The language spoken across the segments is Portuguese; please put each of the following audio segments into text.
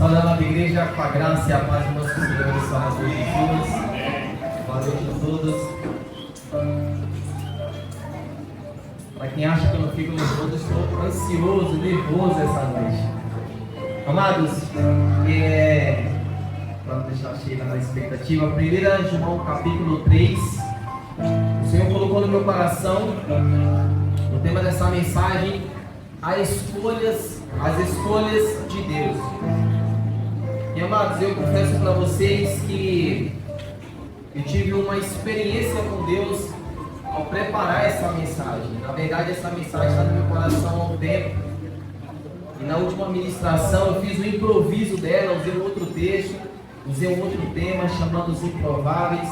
Saudando a igreja com a graça e a paz do nosso Senhor e Salvador Jesus. Boa noite a todos. Para quem acha que eu não fico nervoso, estou ansioso, nervoso essa noite. Amados, para não deixar cheia na expectativa, 1 João capítulo 3, o Senhor colocou no meu coração o tema dessa mensagem, as escolhas de Deus. E amados, eu confesso para vocês que eu tive uma experiência com Deus ao preparar essa mensagem. Na verdade, essa mensagem está no meu coração há um tempo. E na última ministração eu fiz um improviso dela, usei um outro texto, usei um outro tema chamando os improváveis.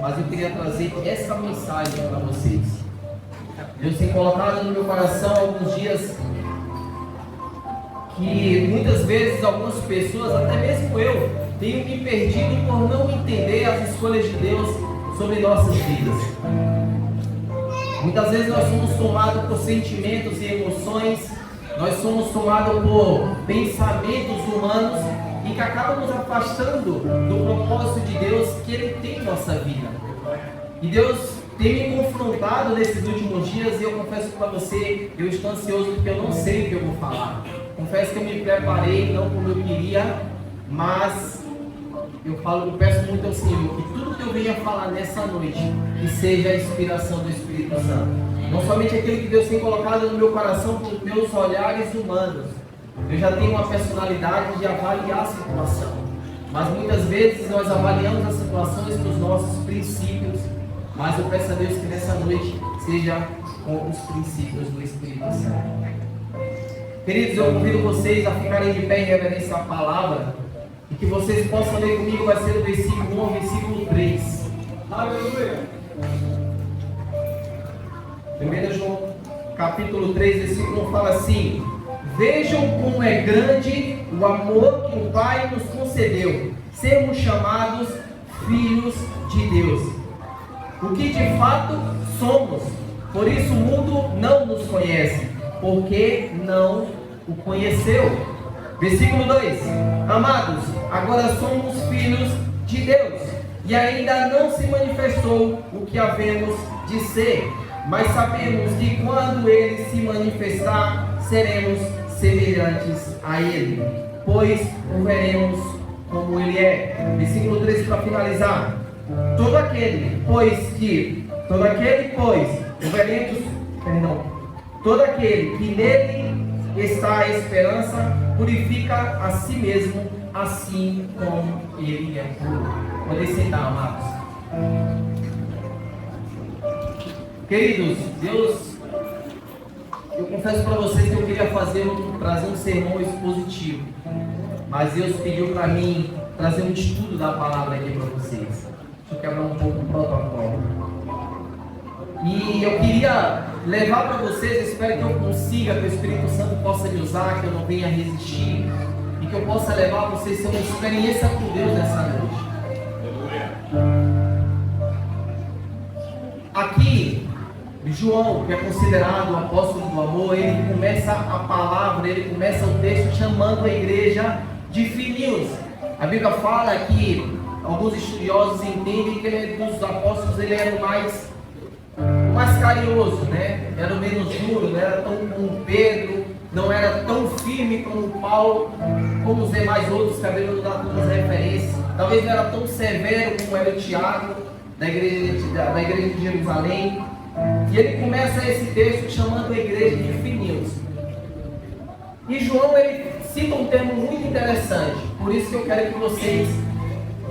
Mas eu queria trazer essa mensagem para vocês. Deus tem colocado no meu coração alguns dias que muitas vezes algumas pessoas, até mesmo eu, tenho me perdido por não entender as escolhas de Deus sobre nossas vidas. Muitas vezes nós somos tomados por sentimentos e emoções, nós somos tomados por pensamentos humanos e que acabam nos afastando do propósito de Deus que Ele tem em nossa vida. E Deus tem me confrontado nesses últimos dias e eu confesso para você, eu estou ansioso porque eu não sei o que eu vou falar. Confesso que eu me preparei, não como eu queria, mas eu peço muito ao Senhor que tudo que eu venha falar nessa noite, que seja a inspiração do Espírito Santo. Não somente aquilo que Deus tem colocado no meu coração por meus olhares humanos. Eu já tenho uma personalidade de avaliar a situação, mas muitas vezes nós avaliamos as situações com os nossos princípios, mas eu peço a Deus que nessa noite seja com os princípios do Espírito Santo. Queridos, eu convido vocês a ficarem de pé em reverência à palavra e que vocês possam ler comigo, vai ser o versículo 1 ao versículo 3. Aleluia! 1 João capítulo 3, versículo 1 fala assim: vejam como é grande o amor que o Pai nos concedeu, sermos chamados filhos de Deus. O que de fato somos, por isso o mundo não nos conhece, porque não o conheceu. Versículo 2: amados, agora somos filhos de Deus, e ainda não se manifestou o que havemos de ser, mas sabemos que quando Ele se manifestar, seremos semelhantes a Ele, pois o veremos como Ele é. Versículo 3 para finalizar: todo aquele, pois, que nele está a esperança, purifica a si mesmo, assim como Ele é puro. Podem sentar, amados. Queridos, Deus, eu confesso para vocês que eu queria trazer um sermão expositivo, mas Deus pediu para mim trazer um estudo da palavra aqui para vocês. Deixa eu quebrar um pouco o protocolo. E eu queria levar para vocês, espero que eu consiga, que o Espírito Santo possa me usar, que eu não venha resistir, e que eu possa levar vocês a uma experiência com Deus nessa noite. Aqui, João, que é considerado o apóstolo do amor, ele começa a palavra, ele começa o texto chamando a igreja de filhinhos. A Bíblia fala que alguns estudiosos entendem que ele, dos apóstolos, ele era o mais carinhoso, né? Era o menos duro, não era tão como Pedro, não era tão firme como Paulo, como os demais outros que a Bíblia nos dá todas as referências. Talvez não era tão severo como era o Tiago, da igreja de Jerusalém. E ele começa esse texto chamando a igreja de filhinhos. E João, ele cita um termo muito interessante, por isso que eu quero que vocês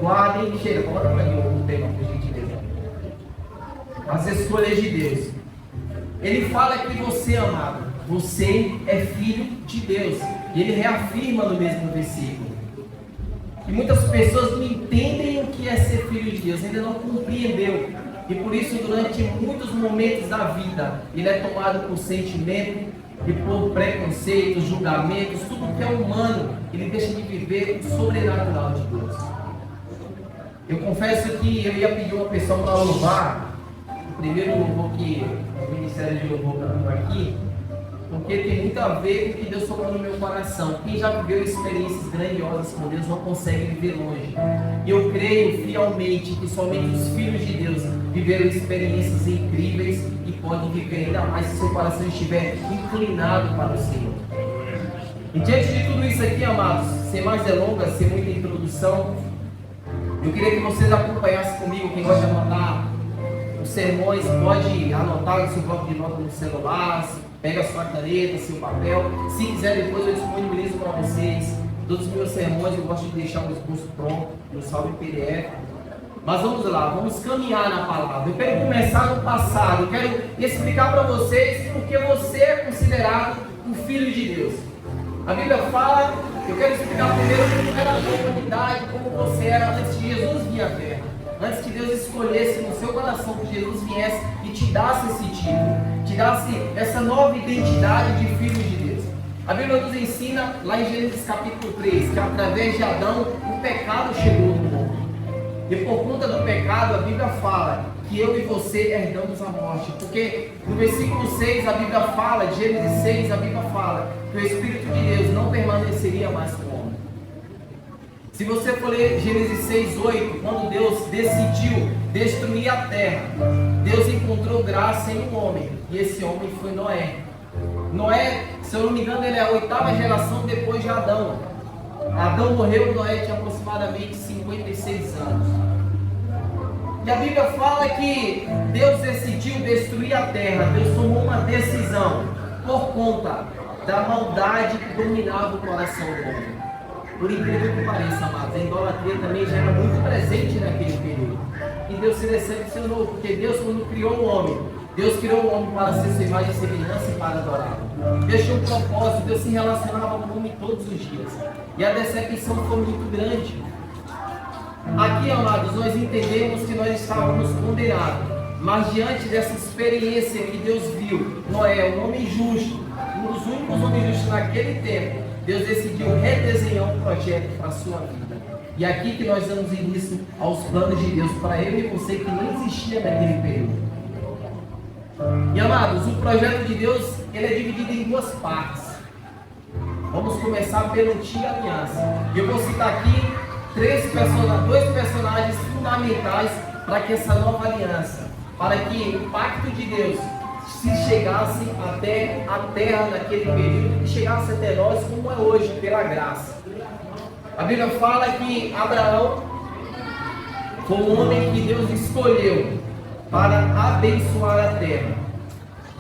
guardem. Chega, coloca para mim o tema, por gentileza. As escolhas de Deus. Ele fala que você, amado, você é filho de Deus. E ele reafirma no mesmo versículo. E muitas pessoas não entendem o que é ser filho de Deus, ainda não compreendeu. E por isso, durante muitos momentos da vida, ele é tomado por sentimento e por preconceitos, julgamentos, tudo que é humano, ele deixa de viver o sobrenatural de Deus. Eu confesso que eu ia pedir uma pessoa para louvar, o primeiro louvor que o Ministério de Louvor cantou aqui, porque tem muito a ver com o que Deus colocou no meu coração. Quem já viveu experiências grandiosas com Deus não consegue viver longe. E eu creio fielmente que somente os filhos de Deus viveram experiências incríveis e podem viver ainda mais se seu coração estiver inclinado para o Senhor. E diante de tudo isso aqui, amados, sem mais delongas, sem muita introdução, eu queria que vocês acompanhassem comigo. Quem gosta de anotar os sermões pode anotar no seu bloco de notas no celular, pega a sua caneta, seu papel. Se quiser, depois eu disponibilizo para vocês. Todos os meus sermões eu gosto de deixar o esboço pronto, no salve PDF. Mas vamos lá, vamos caminhar na palavra. Eu quero começar no passado, eu quero explicar para vocês porque você é considerado um filho de Deus. A Bíblia fala, eu quero explicar primeiro como era a sua humanidade, como você era antes de Jesus vir à terra. Antes que Deus escolhesse no seu coração que Jesus viesse e te dasse esse título, te dasse essa nova identidade de filho de Deus. A Bíblia nos ensina, lá em Gênesis capítulo 3, que através de Adão o pecado chegou no mundo. E por conta do pecado, a Bíblia fala que eu e você herdamos a morte. Porque no versículo 6, a Bíblia fala, de Gênesis 6, a Bíblia fala que o Espírito de Deus não permaneceria mais com o homem. Se você for ler Gênesis 6, 8, quando Deus decidiu destruir a terra, Deus encontrou graça em um homem, e esse homem foi Noé. Noé, se eu não me engano, ele é a 8ª geração depois de Adão. Adão morreu, Noé tinha aproximadamente 56 anos. E a Bíblia fala que Deus decidiu destruir a terra. Deus tomou uma decisão por conta da maldade que dominava o coração do homem. Por incrível que pareça, amados, a idolatria também já era muito presente naquele período. E Deus se decepcionou, porque Deus, quando criou o homem, Deus criou o homem para ser sua imagem e semelhança e para adorá-lo. Deus tinha um propósito, Deus se relacionava com o homem todos os dias. E a decepção foi muito grande. Aqui, amados, nós entendemos que nós estávamos condenados. Mas diante dessa experiência que Deus viu, Noé, um homem justo, um dos únicos homens justos naquele tempo, Deus decidiu redesenhar um projeto para a sua vida. E aqui que nós damos início aos planos de Deus para eu e você que não existia naquele período. E amados, o projeto de Deus ele é dividido em duas partes. Vamos começar pela antiga aliança. E eu vou citar aqui dois personagens fundamentais para que essa nova aliança, para que o pacto de Deus se chegasse até a terra naquele período, que chegasse até nós como é hoje, pela graça. A Bíblia fala que Abraão foi o homem que Deus escolheu para abençoar a terra.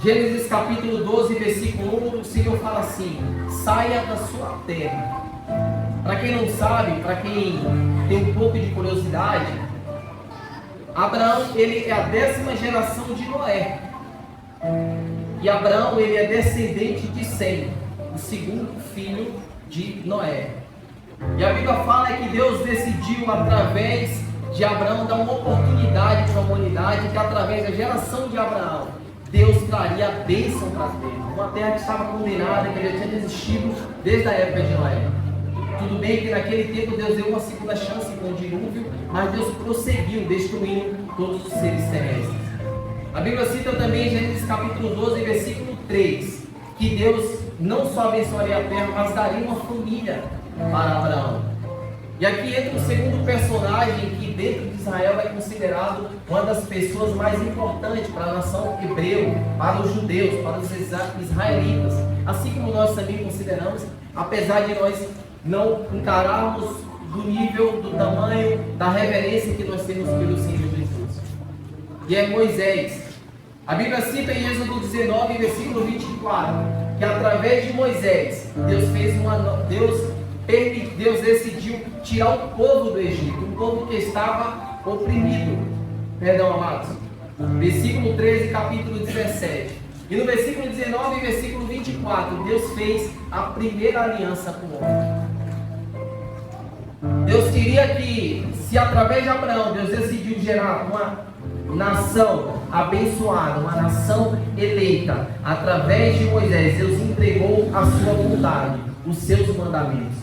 Gênesis capítulo 12, versículo 1, o Senhor fala assim: saia da sua terra. Para quem não sabe, para quem tem um pouco de curiosidade, Abraão ele é a 10ª geração de Noé. E Abraão ele é descendente de Sem, o segundo filho de Noé. E a Bíblia fala que Deus decidiu através de Abraão dar uma oportunidade para a humanidade, que através da geração de Abraão Deus traria a bênção para a terra, uma terra que estava condenada, que já tinha existido desde a época de Noé. Tudo bem que naquele tempo Deus deu uma segunda chance com o dilúvio, mas Deus prosseguiu destruindo todos os seres terrestres. A Bíblia cita também em Gênesis capítulo 12, versículo 3, que Deus não só abençoaria a terra, mas daria uma família para Abraão. E aqui entra o segundo personagem que dentro de Israel é considerado uma das pessoas mais importantes para a nação hebreu, para os judeus, para os israelitas. Assim como nós também consideramos, apesar de nós não encararmos do nível, do tamanho, da reverência que nós temos pelo Senhor Jesus. E é Moisés. A Bíblia cita em Êxodo 19, versículo 24, que através de Moisés, Deus decidiu tirar o povo do Egito, um povo que estava oprimido. Perdão, amados. Versículo 13, capítulo 17. E no versículo 19 e versículo 24, Deus fez a primeira aliança com o homem. Deus queria que, se através de Abraão, Deus decidiu gerar uma nação abençoada, uma nação eleita, através de Moisés, Deus entregou a sua vontade, os seus mandamentos.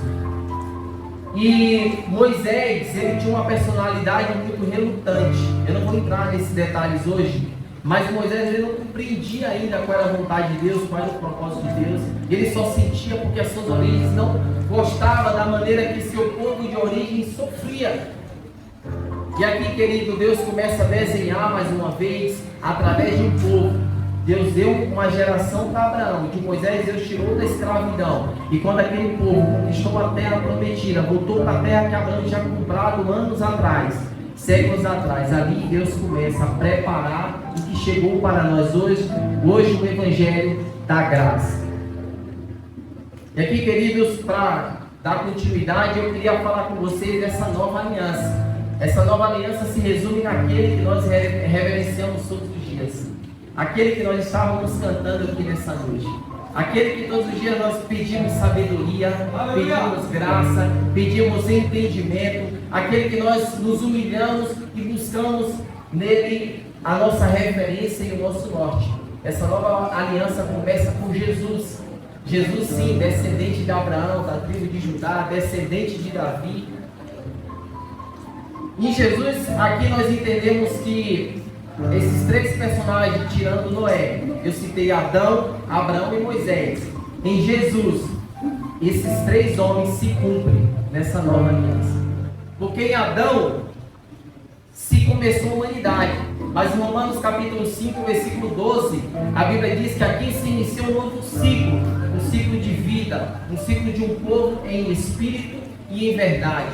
E Moisés, ele tinha uma personalidade muito relutante. Eu não vou entrar nesses detalhes hoje, Mas Moisés ele não compreendia ainda qual era a vontade de Deus, qual era o propósito de Deus. Ele só sentia porque as suas origens não gostava da maneira que seu povo de origem sofria. E aqui, querido, Deus começa a desenhar mais uma vez através de um povo. Deus deu uma geração para Abraão. De Moisés Deus tirou da escravidão. E quando aquele povo conquistou a terra prometida, voltou para a terra que Abraão tinha comprado anos atrás, séculos atrás, ali Deus começa a preparar o que chegou para nós hoje o Evangelho da Graça. E aqui, queridos, para dar continuidade, eu queria falar com vocês dessa nova aliança. Essa nova aliança se resume naquele que nós reverenciamos todos os dias, aquele que nós estávamos cantando aqui nessa noite, aquele que todos os dias nós pedimos sabedoria, pedimos graça, pedimos entendimento, aquele que nós nos humilhamos e buscamos nele a nossa referência e o nosso norte. Essa nova aliança começa por Jesus. Jesus, sim, descendente de Abraão, da tribo de Judá, descendente de Davi. Em Jesus, aqui nós entendemos que esses três personagens, tirando Noé, eu citei Adão, Abraão e Moisés. Em Jesus, esses três homens se cumprem nessa nova aliança. Porque em Adão se começou a humanidade. Mas em Romanos capítulo 5, versículo 12, a Bíblia diz que aqui se inicia um novo ciclo, um ciclo de vida, um ciclo de um povo em espírito e em verdade.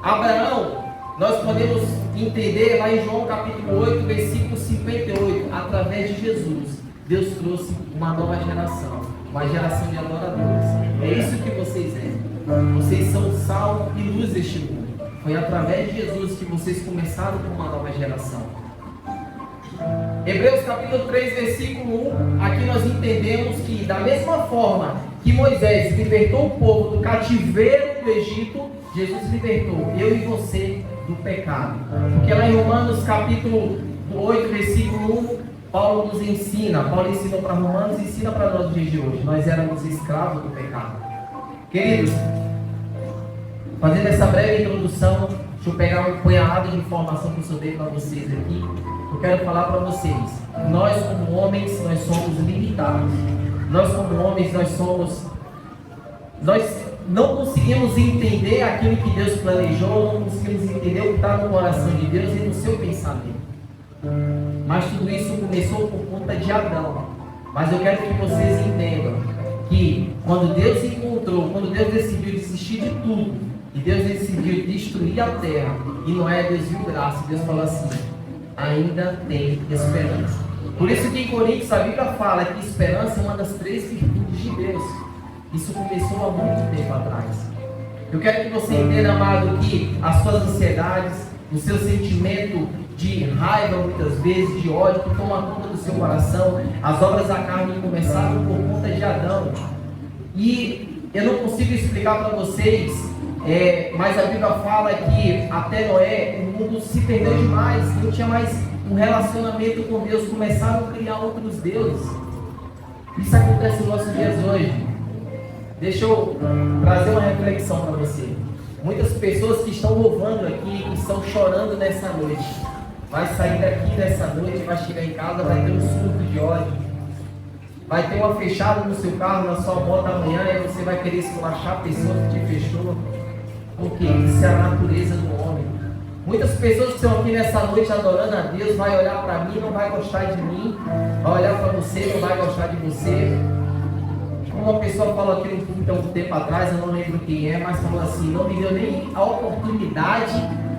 Abraão, nós podemos entender lá em João capítulo 8, versículo 58, através de Jesus, Deus trouxe uma nova geração, uma geração de adoradores. É isso que vocês vocês são sal e luz deste mundo. Foi através de Jesus que vocês começaram com uma nova geração. Hebreus capítulo 3, versículo 1, aqui nós entendemos que da mesma forma que Moisés libertou o povo do cativeiro do Egito, Jesus libertou eu e você do pecado. Porque lá em Romanos capítulo 8, versículo 1, Paulo nos ensina, Paulo ensinou para Romanos e ensina para nós nos dias de hoje. Nós éramos escravos do pecado. Queridos, fazendo essa breve introdução, deixa eu pegar um punhado de informação que eu soltei para vocês aqui. Eu quero falar para vocês, nós como homens, nós somos limitados. Nós como homens, nós não conseguimos entender aquilo que Deus planejou, não conseguimos entender o que está no coração de Deus e no seu pensamento. Mas tudo isso começou por conta de Adão. Mas eu quero que vocês entendam que quando Deus encontrou, quando Deus decidiu desistir de tudo, e Deus decidiu destruir a terra, e Noé, Deus viu graça, Deus falou assim, ainda tem esperança. Por isso que em Coríntios a Bíblia fala que esperança é uma das três virtudes de Deus. Isso começou há muito tempo atrás. Eu quero que você entenda, amado, que as suas ansiedades, o seu sentimento de raiva, muitas vezes, de ódio, que toma conta do seu coração, as obras da carne começaram por conta de Adão. E eu não consigo explicar para vocês, mas a Bíblia fala que até Noé, o mundo se perdeu demais, não tinha mais um relacionamento com Deus, começaram a criar outros deuses. Isso acontece nos nossos dias hoje. Deixa eu trazer uma reflexão para você. Muitas pessoas que estão louvando aqui, que estão chorando nessa noite, vai sair daqui nessa noite, vai chegar em casa, vai ter um surto de ódio, vai ter uma fechada no seu carro, na sua moto amanhã, e você vai querer esculachar a pessoa que te fechou. Porque isso é a natureza do homem. Muitas pessoas que estão aqui nessa noite adorando a Deus, vai olhar para mim, não vai gostar de mim, vai olhar para você, não vai gostar de você. Uma pessoa falou aqui no público há um tempo atrás, eu não lembro quem é, mas falou assim, não me deu nem a oportunidade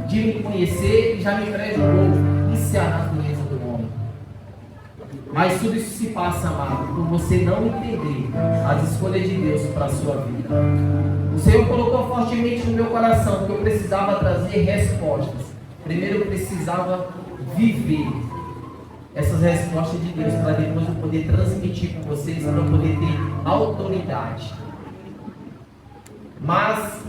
de me conhecer e já me prejudicou. Isso é a natureza do homem. Mas tudo isso se passa, amado, por você não entender as escolhas de Deus para a sua vida. O Senhor colocou fortemente no meu coração que eu precisava trazer respostas. Primeiro eu precisava viver essas respostas de Deus, para depois eu poder transmitir com vocês, para eu poder ter autoridade. Mas,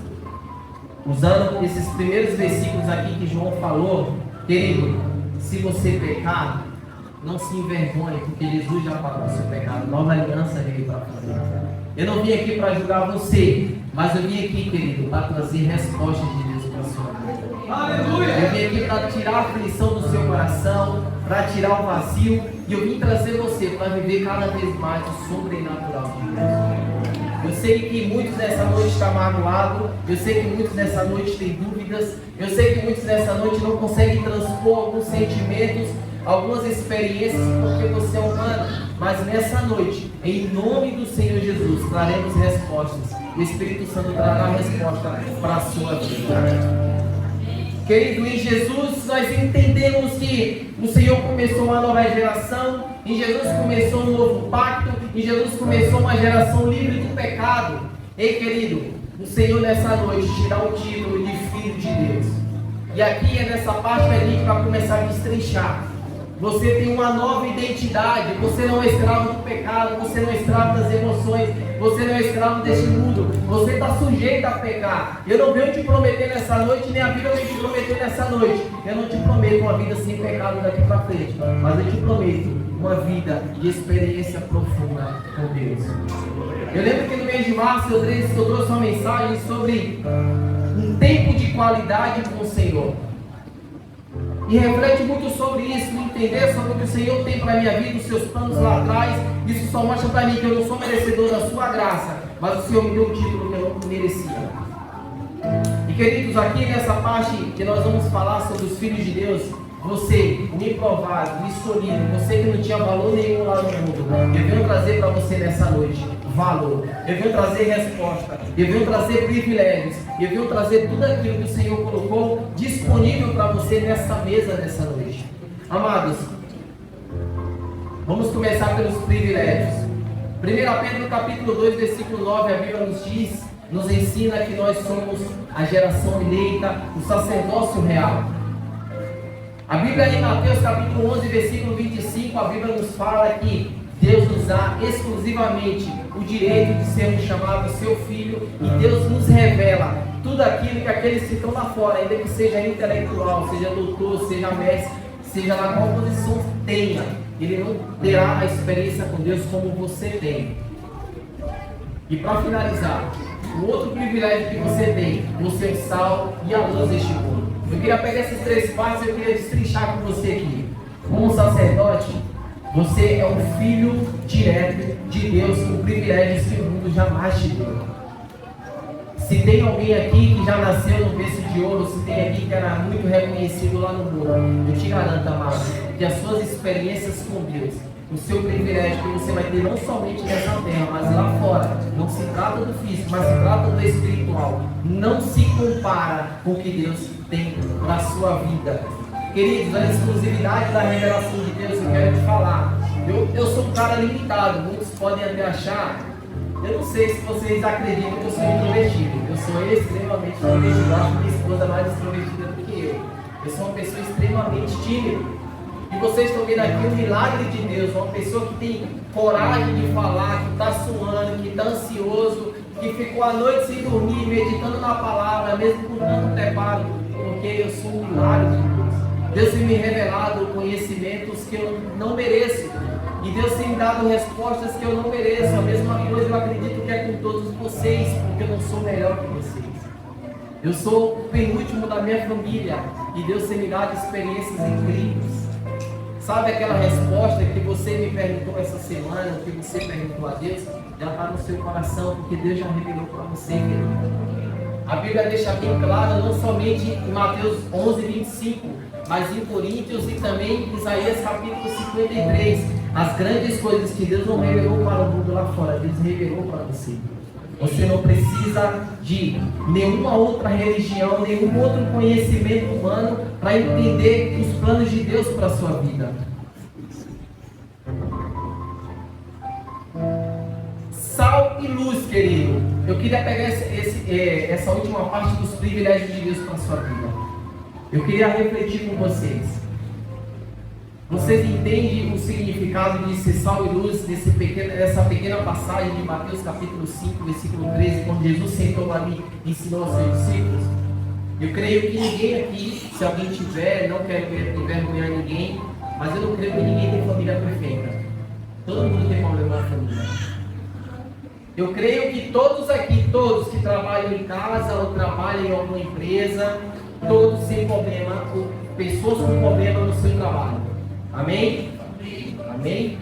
usando esses primeiros versículos aqui que João falou, querido, se você pecar, não se envergonhe, porque Jesus já pagou o seu pecado. Nova aliança veio para fazer. Eu não vim aqui para julgar você, mas eu vim aqui, querido, para trazer respostas de Deus para a sua vida. Aleluia! Eu vim aqui para tirar a aflição do seu coração, para tirar o vazio, e eu vim trazer você para viver cada vez mais o sobrenatural de Deus. Eu sei que muitos nessa noite estão magoados, eu sei que muitos nessa noite têm dúvidas, eu sei que muitos nessa noite não conseguem transpor alguns sentimentos, algumas experiências, porque você é humano. Mas nessa noite, em nome do Senhor Jesus, traremos respostas. O Espírito Santo trará resposta para a sua vida. Querido, em Jesus nós entendemos que o Senhor começou uma nova geração, em Jesus começou um novo pacto, em Jesus começou uma geração livre do pecado. Ei, querido, o Senhor nessa noite te dá o título de Filho de Deus. E aqui é nessa parte que a gente vai começar a destrinchar. Você tem uma nova identidade, você não é escravo do pecado, você não é escravo das emoções, você não é escravo deste mundo, você está sujeito a pecar. Eu não venho te prometer nessa noite, nem a Bíblia vem te prometer nessa noite. Eu não te prometo uma vida sem pecado daqui para frente, mas eu te prometo uma vida de experiência profunda com Deus. Eu lembro que no mês de março eu trouxe uma mensagem sobre um tempo de qualidade com o Senhor. E reflete muito sobre isso, entender sobre o que o Senhor tem para a minha vida, os seus planos lá atrás. Isso só mostra para mim que eu não sou merecedor da sua graça, mas o Senhor me deu um título que eu não merecia. E queridos, aqui nessa parte que nós vamos falar sobre os filhos de Deus, você, o improvado, o escolhido, você que não tinha valor nenhum lá no mundo, eu venho trazer para você nessa noite valor, eu venho trazer resposta, eu venho trazer privilégios, eu venho trazer tudo aquilo que o Senhor colocou disponível para você nessa mesa nessa noite. Amados, vamos começar pelos privilégios. 1 Pedro capítulo 2, versículo 9, a Bíblia nos ensina que nós somos a geração eleita, o sacerdócio real. A Bíblia em Mateus capítulo 11, versículo 25, a Bíblia nos fala que Deus nos dá exclusivamente o direito de sermos chamados seu filho, e Deus nos revela tudo aquilo que aqueles que estão lá fora, ainda que seja intelectual, seja doutor, seja mestre, seja lá qual posição tenha, ele não terá a experiência com Deus como você tem. E para finalizar, o outro privilégio que você tem, você é o sal e a luz deste mundo. Eu queria pegar essas três partes e eu queria destrinchar com você aqui. Como sacerdote, você é um filho direto de Deus, com privilégios que o mundo jamais te deu. Se tem alguém aqui que já nasceu no berço de ouro, se tem aqui que era muito reconhecido lá no mundo, eu te garanto, amado, que as suas experiências com Deus, o seu privilégio que você vai ter não somente nessa terra, mas lá fora, não se trata do físico, mas se trata do espiritual, não se compara com o que Deus tem para a sua vida. Queridos, a exclusividade da revelação de Deus, eu quero te falar. Eu sou um cara limitado, muitos podem até achar. Eu não sei se vocês acreditam que eu sou introvertido. Eu sou extremamente introvertido. Eu acho que minha esposa é mais extrovertida do que eu. Eu sou uma pessoa extremamente tímida. E vocês estão vendo aqui o milagre de Deus. Uma pessoa que tem coragem de falar, que está suando, que está ansioso, que ficou a noite sem dormir, meditando na palavra, mesmo com tanto preparo, porque eu sou um milagre de Deus. Deus tem me revelado conhecimentos que eu não mereço. E Deus tem me dado respostas que eu não mereço. A mesma coisa eu acredito que é com todos vocês, porque eu não sou melhor que vocês. Eu sou o penúltimo da minha família. E Deus tem me dado experiências incríveis. Sabe aquela resposta que você me perguntou essa semana, que você perguntou a Deus? Já está no seu coração, porque Deus já revelou para você, querido. A Bíblia deixa bem claro, não somente em Mateus 11, 25, mas em Coríntios e também em Isaías capítulo 53. As grandes coisas que Deus não revelou para o mundo lá fora, Deus revelou para você. Você não precisa de nenhuma outra religião, nenhum outro conhecimento humano para entender os planos de Deus para a sua vida. Sal e luz, querido. Eu queria pegar essa última parte dos privilégios de Deus para a sua vida. Eu queria refletir com vocês. Vocês entendem o significado de ser sal e luz dessa pequena passagem de Mateus capítulo 5, versículo 13, quando Jesus sentou ali e ensinou aos seus discípulos? Eu creio que ninguém aqui, se alguém tiver, não quero envergonhar ninguém, mas eu não creio que ninguém tem família perfeita. Todo mundo tem problema na família. Eu creio que todos aqui, todos que trabalham em casa ou trabalham em alguma empresa, todos têm problema, pessoas com problema no seu trabalho. Amém? Amém?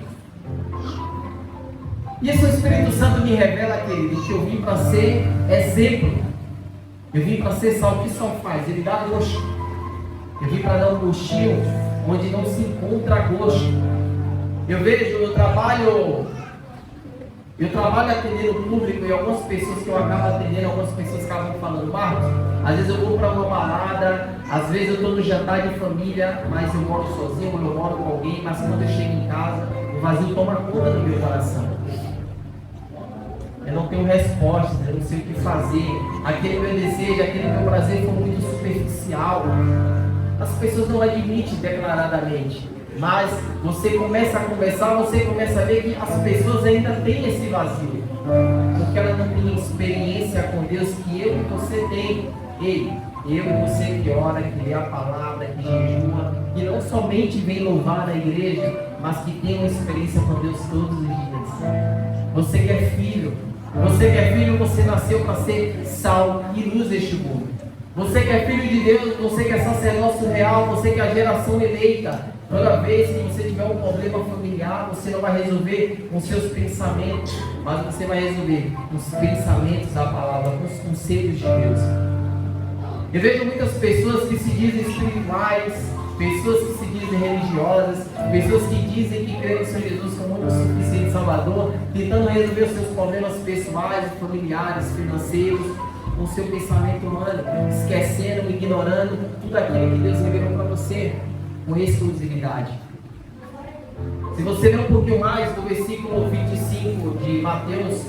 Isso o Espírito Santo me revela, querido, que eu vim para ser exemplo. Eu vim para ser sal. O que sal faz? Ele dá gosto. Eu vim para dar um gostinho onde não se encontra gosto. Eu vejo, eu trabalho atendendo o público e algumas pessoas que eu acabo atendendo, algumas pessoas acabam falando, Marcos, às vezes eu vou para uma balada, às vezes eu estou no jantar de família, mas eu moro sozinho, ou eu moro com alguém, mas quando eu chego em casa, o vazio toma conta do meu coração. Eu não tenho respostas, eu não sei o que fazer. Aquele meu desejo, aquele meu prazer foi muito superficial. As pessoas não admitem declaradamente. Mas você começa a conversar, você começa a ver que as pessoas ainda têm esse vazio. Porque elas não têm experiência com Deus que eu e você tem. Ei, eu e você que ora, que lê a palavra, que jejua, que não somente vem louvar na igreja, mas que tem uma experiência com Deus todos os dias. Você que é filho, você nasceu para ser sal e luz deste mundo. Você que é filho de Deus, você que é sacerdócio real, você que é a geração eleita. Toda vez que você tiver um problema familiar, você não vai resolver com seus pensamentos, mas você vai resolver com os pensamentos da palavra, com os conselhos de Deus. Eu vejo muitas pessoas que se dizem espirituais, pessoas que se dizem religiosas, pessoas que dizem que creem no Senhor Jesus como o suficiente Salvador, tentando resolver os seus problemas pessoais, familiares, financeiros, com o seu pensamento humano, esquecendo, ignorando tudo aquilo que Deus revelou para você, com exclusividade. Se você ler um pouquinho mais do versículo 25 de Mateus,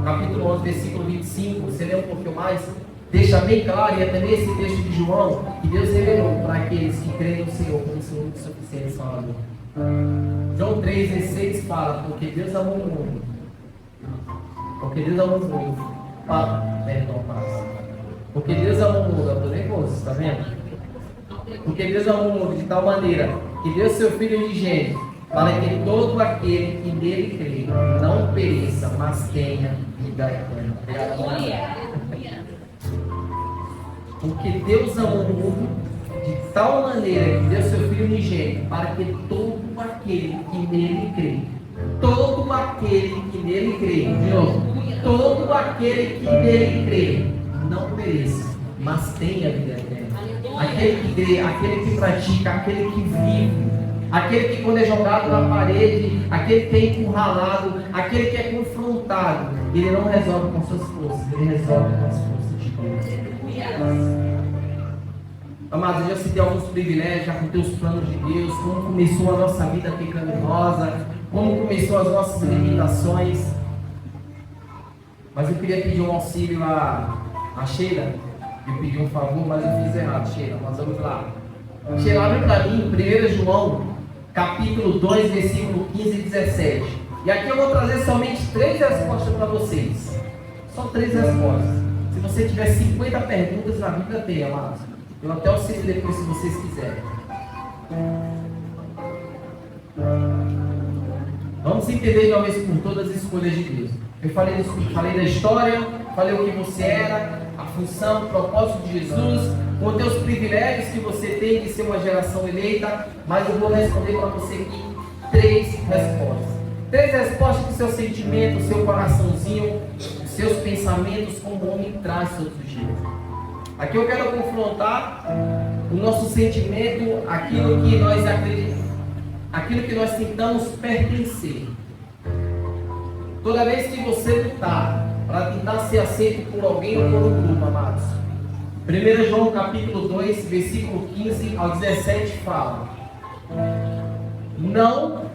capítulo 11, versículo 25, você lê um pouquinho mais, deixa bem claro, e até nesse texto de João, que Deus revelou para aqueles que creem no Senhor como seu único suficiente Salvador. João 3,16 fala, porque Deus amou o mundo. Porque Deus amou o mundo. Perdão, paz. Porque Deus amou o mundo, eu estou nervoso, está vendo? Porque Deus amou o mundo de tal maneira que deu seu Filho unigênito, para que todo aquele que nele crê não pereça, mas tenha vida eterna. Porque Deus amou o mundo de tal maneira que deu seu Filho unigênito, para que todo aquele que nele crê, todo aquele que nele crê, de novo, todo aquele que nele crê, não pereça, mas tenha vida eterna. Aquele que crê, aquele que pratica, aquele que vive, aquele que quando é jogado na parede, aquele que é encurralado, aquele que é confrontado, ele não resolve com suas forças, ele resolve com as forças de Deus. Amados, eu já citei alguns privilégios, já contei os planos de Deus, como começou a nossa vida pecaminosa, como começou as nossas limitações. Mas eu queria pedir um auxílio a Sheila. Eu pedi um favor, mas eu fiz errado, Sheila. Mas vamos lá. Sheila, abre para mim 1 João, capítulo 2, versículo 15 e 17. E aqui eu vou trazer somente 3 respostas para vocês. Só 3 respostas. Se você tiver 50 perguntas, na Bíblia tem, amados. Eu até auxilio depois, se vocês quiserem. Vamos entender de uma vez por todas as escolhas de Deus. Eu falei da história, falei o que você era, a função, o propósito de Jesus, contei os privilégios que você tem de ser uma geração eleita, mas eu vou responder para você aqui 3 respostas. 3 respostas que o seu sentimento, o seu coraçãozinho, os seus pensamentos como homem traz todos os dias. Aqui eu quero confrontar o nosso sentimento, aquilo que nós acreditamos, aquilo que nós tentamos pertencer. Toda vez que você lutar para tentar ser aceito por alguém ou por um grupo, amados. 1 João capítulo 2, versículo 15 ao 17 fala: não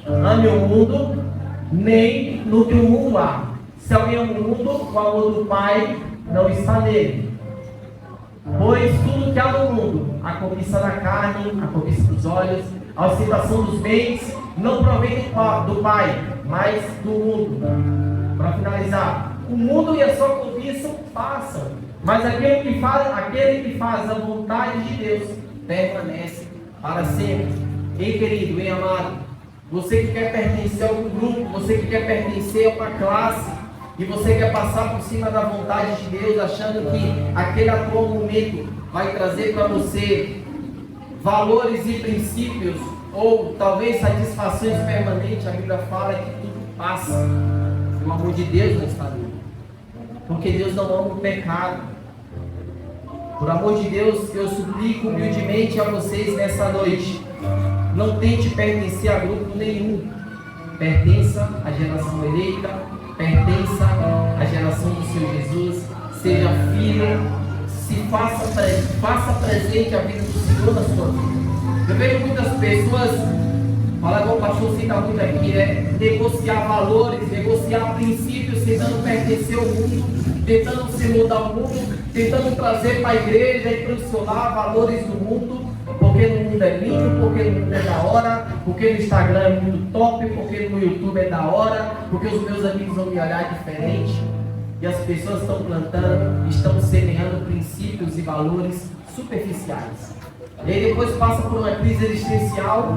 ame o mundo, nem no que o mundo há. Se alguém ama o mundo, o amor do Pai não está nele. Pois tudo que há no mundo, a cobiça da carne, a cobiça dos olhos, a ostentação dos bens, não provém do Pai, mas do mundo. Para finalizar, o mundo e a sua cobiça passam, mas aquele que faz a vontade de Deus permanece para sempre. Ei, querido, ei, amado, você que quer pertencer a um grupo, você que quer pertencer a uma classe, e você quer passar por cima da vontade de Deus, achando que aquele atual momento vai trazer para você valores e princípios ou talvez satisfações permanentes, a Bíblia fala que tudo passa. O amor de Deus não está ali. Porque Deus não ama o pecado. Por amor de Deus, eu suplico humildemente a vocês nessa noite. Não tente pertencer a grupo nenhum. Pertença à geração eleita, pertença à geração do Senhor Jesus. Seja filho, se faça presente a vida do Senhor na sua vida. Eu vejo muitas pessoas, falar igual o pastor cita muito aqui, negociar valores, negociar princípios, tentando pertencer ao mundo, tentando se mudar ao mundo, tentando trazer para a igreja e impulsionar valores do mundo, porque no mundo é lindo, porque no mundo é da hora, porque no Instagram é muito top, porque no YouTube é da hora, porque os meus amigos vão me olhar diferente. E as pessoas estão plantando, estão semeando princípios e valores superficiais. E aí depois passa por uma crise existencial,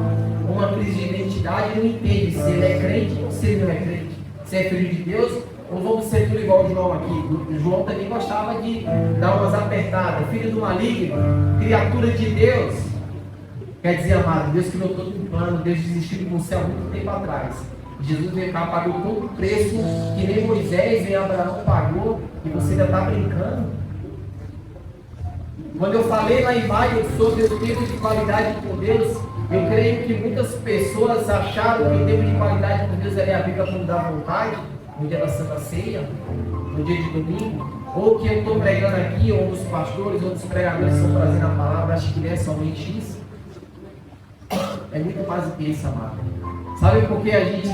uma crise de identidade, e não entende se ele é crente ou se ele não é crente. Se é filho de Deus, ou vamos ser tudo igual o João aqui. O João também gostava de dar umas apertadas. Filho do maligno, criatura de Deus. Quer dizer, amado, Deus criou todo um plano, Deus desistiu de você há muito tempo atrás. Jesus veio cá, pagou todo o preço que nem Moisés nem Abraão pagou, e você ainda está brincando. Quando eu falei lá embaixo sobre o tempo de qualidade com Deus, eu creio que muitas pessoas acharam que o tempo de qualidade com Deus era a Bíblia quando dá vontade, no dia da Santa Ceia, no dia de domingo, ou que eu estou pregando aqui, ou dos pastores, ou dos pregadores estão trazendo a palavra, acho que não é somente isso. É muito mais do que isso, amado. Sabe por que a gente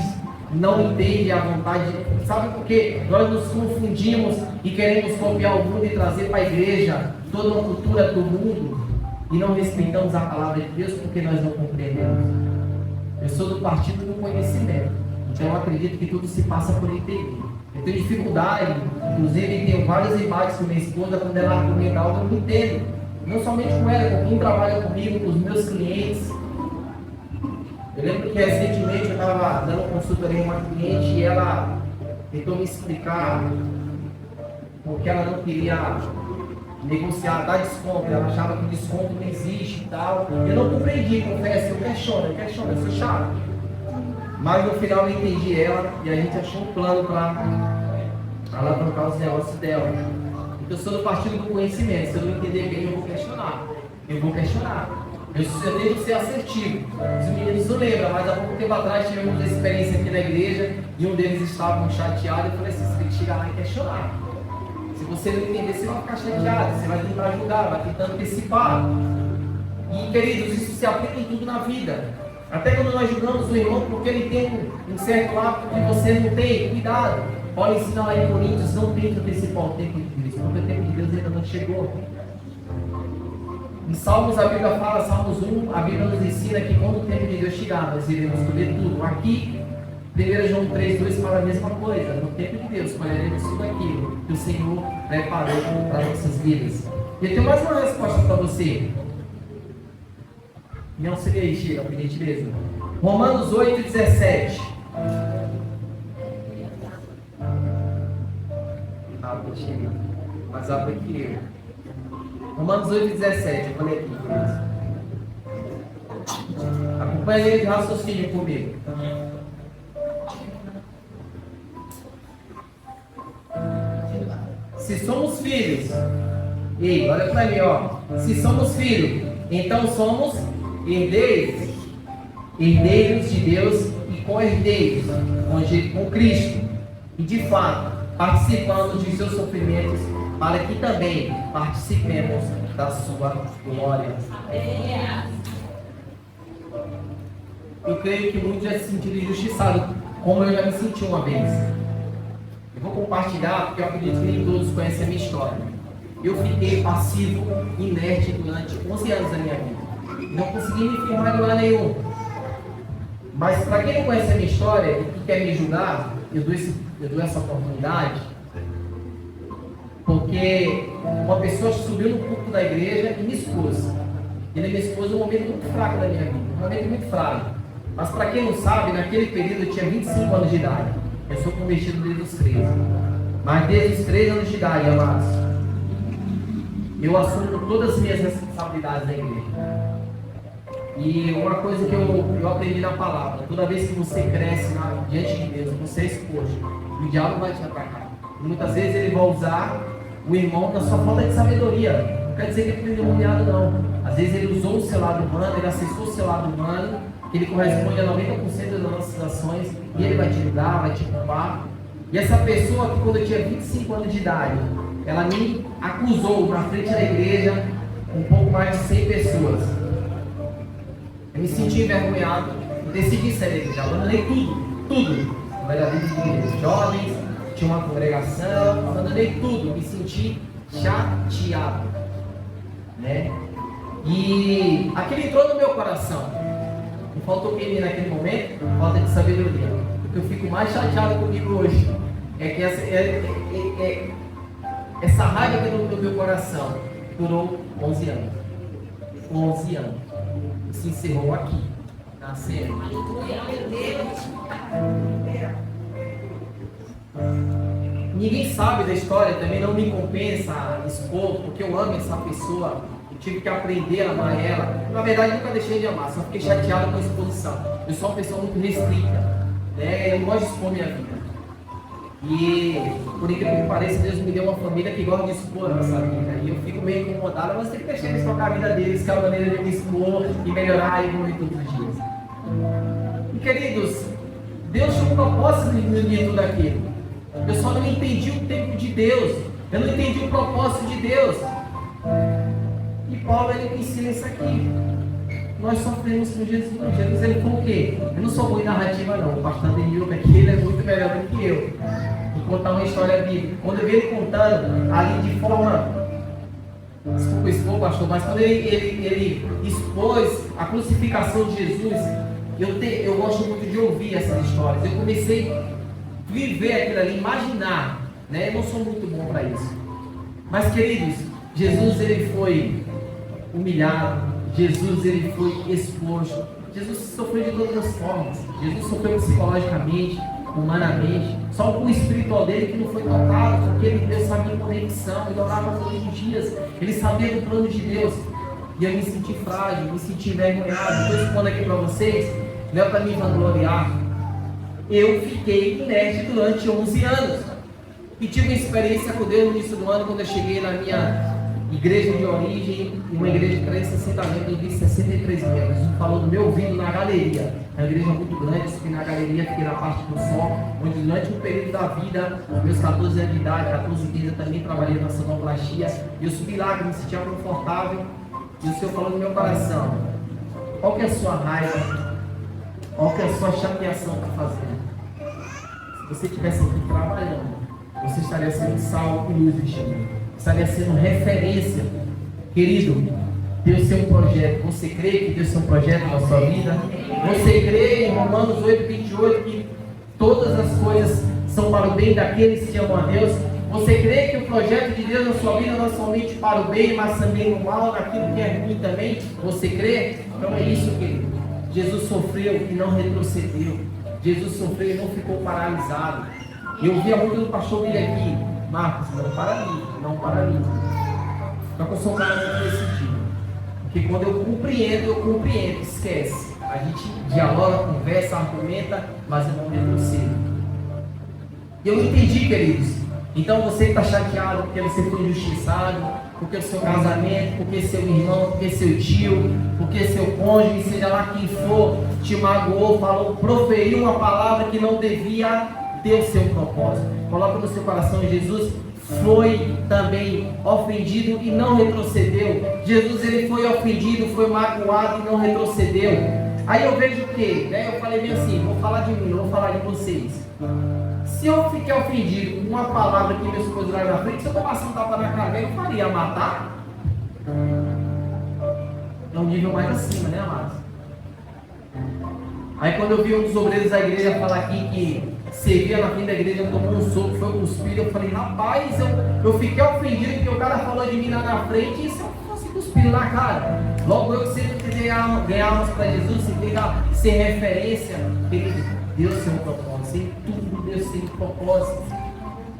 não entende a vontade? Sabe por que nós nos confundimos e queremos copiar o mundo e trazer para a igreja toda uma cultura do mundo e não respeitamos a palavra de Deus porque nós não compreendemos? Eu sou do partido do conhecimento, então eu acredito que tudo se passa por entender. Eu tenho dificuldade, inclusive tenho vários embates com minha esposa quando ela argumenta algo, eu não entendo. Não somente com ela, com quem trabalha comigo, com os meus clientes. Eu lembro que recentemente eu estava dando consultoria a uma cliente e ela tentou me explicar porque ela não queria negociar, dar desconto. Ela achava que desconto não existe e tal. Eu não compreendi, confesso, eu questiono, eu sou chato. Mas no final eu entendi ela e a gente achou um plano para alavancar os negócios dela. Então eu sou do partido do conhecimento. Se eu não entender bem, eu vou questionar. Eu devo ser assertivo. Os meninos não lembram, mas há pouco tempo atrás tivemos uma experiência aqui na igreja e um deles estava chateado. Eu falei assim: você tem que chegar lá e questionar. Se você não entender, você vai ficar chateado, você vai tentar ajudar, vai tentar antecipar. E queridos, isso se aplica em tudo na vida. Até quando nós julgamos o irmão porque ele tem um certo hábito que você não tem, cuidado. Paulo ensina lá em Coríntios: não tente antecipar o tempo de Cristo, porque o tempo de Deus ainda não chegou. Em Salmos, a Bíblia fala, Salmos 1, a Bíblia nos ensina que quando o tempo de Deus chegar, nós iremos colher tudo. Aqui, 1 João 3,2 fala a mesma coisa. No tempo de Deus, colheremos tudo aquilo que o Senhor preparou para nossas vidas. E eu tenho mais uma resposta para você. Me auxilia aí, chega, por gentileza. Romanos 8,17. Rápido, chega. Mais rápido que eu. Romanos 8,17, eu vou ler aqui, queridos. Acompanhe a linha de raciocínio comigo. Se somos filhos, ei, olha para mim, ó. Se somos filhos, então somos herdeiros, herdeiros de Deus e co-herdeiros com Cristo. E de fato, participando de seus sofrimentos, para que também participemos da sua glória. Eu creio que muitos já se sentiram injustiçados, como eu já me senti uma vez. Eu vou compartilhar, porque eu acredito que nem todos conhecem a minha história. Eu fiquei passivo, inerte durante 11 anos da minha vida. Não consegui me firmar em lugar nenhum. Mas para quem não conhece a minha história e que quer me julgar, eu dou essa oportunidade. Porque uma pessoa subiu no culto da igreja e me expôs. Ele me expôs num momento muito fraco da minha vida. Um momento muito fraco. Mas para quem não sabe, naquele período eu tinha 25 anos de idade. Eu sou convertido desde os 13. Mas desde os 13 anos de idade, amados, eu assumo todas as minhas responsabilidades na igreja. E uma coisa que eu aprendi na palavra: toda vez que você cresce diante de Deus, você é exposto, o diabo vai te atacar. E muitas vezes ele vai usar o irmão da sua falta de sabedoria. Não quer dizer que ele foi endemoniado, não. Às vezes ele usou o seu lado humano, ele acessou o seu lado humano, que ele corresponde a 90% das nossas ações, e ele vai te julgar, vai te culpar. E essa pessoa que, quando eu tinha 25 anos de idade, ela me acusou na frente da igreja, um pouco mais de 100 pessoas. Eu me senti envergonhado e decidi sair da igreja. Abandonei tudo. Eu era líder de jovens, tinha uma congregação, abandonei tudo. Me senti chateado, né? E aquilo entrou no meu coração. Não faltou quem me naquele momento, falta de sabedoria. O que eu fico mais chateado comigo hoje é que essa raiva que entrou no meu coração durou 11 anos. 11 anos. E se encerrou aqui, na cena. Ninguém sabe da história, também não me compensa expor, porque eu amo essa pessoa. Eu tive que aprender a amar ela. Na verdade, nunca deixei de amar, só fiquei chateado com a exposição. Eu sou uma pessoa muito restrita, né? Eu não gosto de expor minha vida. E, por incrível que pareça, Deus me deu uma família que gosta de expor a nossa vida. E eu fico meio incomodado, mas tem que deixar eles tocar a vida deles, que é a maneira de me expor e melhorar e evoluir todos os dias. E, queridos, Deus tinha um propósito de tudo aquilo. Eu só não entendi o tempo de Deus. Eu não entendi o propósito de Deus. E Paulo, ele me ensina isso aqui. Nós sofremos com Jesus. Jesus, ele falou o quê? Eu não sou bom em narrativa, não. O pastor Denilton aqui, ele é muito melhor do que eu. Vou contar uma história bíblica. Quando eu vi ele contando ali de forma... Desculpa expor, pastor, mas quando ele expôs a crucificação de Jesus, eu gosto muito de ouvir essas histórias. Eu comecei a viver aquilo ali, imaginar, né? Eu não sou muito bom para isso. Mas, queridos, Jesus, ele foi humilhado, Jesus, ele foi exposto, Jesus sofreu de todas as formas. Jesus sofreu psicologicamente, humanamente, só com o espiritual dele que não foi tocado, porque ele sabia conexão, ele orava todos os dias, ele sabia do plano de Deus. E eu me senti frágil, me senti envergonhado. Estou expondo aqui para vocês, não é para me vangloriar. Eu fiquei inerte durante 11 anos. E tive uma experiência com Deus no início do ano, quando eu cheguei na minha igreja de origem, uma igreja de 360 metros, eu vi 63 metros. Jesus falou do meu ouvido na galeria. É uma igreja muito grande, eu subi na galeria, fiquei na parte do sol, onde durante um período da vida, meus 14 anos de idade, 14 dias, eu também trabalhei na sonoplastia. E eu subi lá, que me sentia confortável. E o Senhor falou no meu coração: qual que é a sua raiva? Qual que é a sua chateação que está fazendo? Se você estivesse aqui trabalhando, você estaria sendo sal e luz deste mundo. Estaria sendo referência. Querido, Deus tem um projeto. Você crê que Deus tem um projeto na sua vida? Você crê em Romanos 8:28 que todas as coisas são para o bem daqueles que amam a Deus? Você crê que o projeto de Deus na sua vida não é somente para o bem, mas também no mal, naquilo que é ruim também? Você crê? Então é isso, querido. Jesus sofreu e não retrocedeu. Jesus sofreu e não ficou paralisado. Eu ouvia muito do pastor William aqui: Marcos, não paralisa. Só que eu sou um cara muito decidido. Porque quando eu compreendo, esquece. A gente dialoga, conversa, argumenta, mas eu não retrocedo. E eu entendi, queridos. Então você que está chateado porque você foi injustiçado, porque o seu casamento, porque seu irmão, porque seu tio, porque seu cônjuge, seja lá quem for, te magoou, falou, proferiu uma palavra que não devia ter o seu propósito. Coloca no seu coração: Jesus foi também ofendido e não retrocedeu. Jesus, ele foi ofendido, foi magoado e não retrocedeu. Aí eu vejo o quê? Né? Eu falei bem assim: vou falar de mim, não vou falar de vocês. Se eu fiquei ofendido com uma palavra que meu esposo lá na frente, se eu tomasse um tapa na cara, eu faria matar? É um nível mais acima, né, amados? Aí quando eu vi um dos obreiros da igreja falar aqui que servia na frente da igreja, tomou um soco, foi cuspido, eu falei: rapaz, eu fiquei ofendido porque o cara falou de mim lá na frente, e se eu fosse cuspido na cara? Logo eu que sempre tentei ganhar almas para Jesus, sempre ser referência, Deus tem um propósito, em tudo Deus tem um propósito.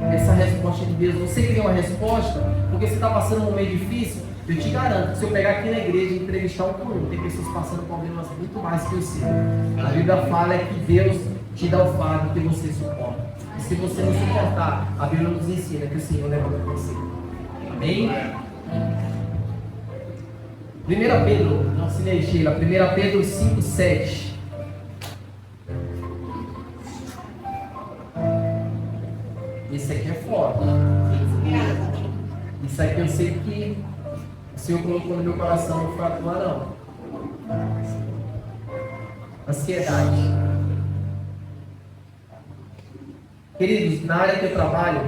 Essa resposta de Deus, você queria uma resposta, porque você está passando um momento difícil, Eu te garanto que se eu pegar aqui na igreja e entrevistar um por um, tem pessoas passando problemas muito mais que o seu. A Bíblia fala que Deus te dá o fardo que você suporta. E se você não suportar, a Bíblia nos ensina que o Senhor leva você. Amém? 1 Pedro, não se Sheila, 1 Pedro 5,7. Esse aqui é forte. Isso aqui eu sei que o Senhor colocou no meu coração, não foi à toa não. Ansiedade. Queridos, na área que eu trabalho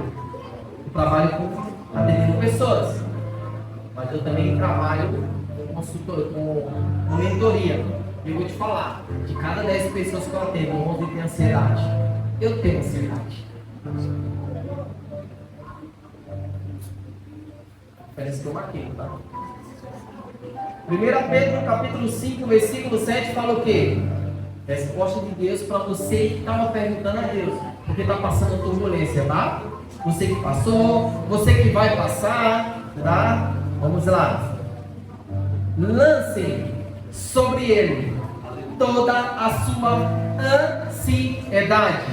com atendendo pessoas. Mas eu também trabalho com consultor, com mentoria. Eu vou te falar, de cada 10 pessoas que eu atendo, 11 tem ansiedade. Eu tenho ansiedade. Parece que eu marquei, tá? 1 Pedro, capítulo 5, versículo 7, fala o quê? Resposta de Deus para você que estava perguntando a Deus, porque está passando turbulência, tá? Você que passou, você que vai passar, tá? Vamos lá. Lancem sobre ele toda a sua ansiedade,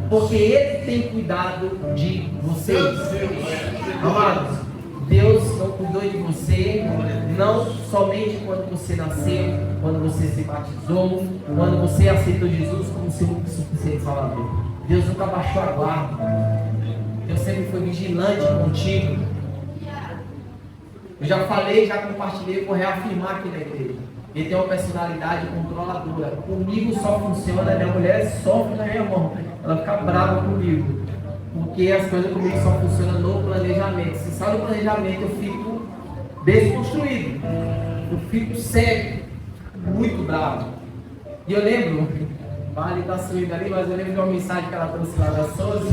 porque ele tem cuidado de vocês. Amados, Deus não cuidou de você, não somente quando você nasceu, quando você se batizou, quando você aceitou Jesus como seu suficiente Salvador. Deus nunca baixou a guarda. Deus sempre foi vigilante contigo. Eu já falei, já compartilhei, vou reafirmar aqui na igreja. Ele tem uma personalidade controladora. Comigo só funciona, minha mulher sofre na minha mão. Ela fica brava comigo. Porque as coisas comigo só funcionam no planejamento. Se sai do planejamento, eu fico desconstruído. Eu fico cego, muito bravo. E eu lembro, Mari está subindo ali, mas eu lembro de uma mensagem que ela trouxe lá da Souza.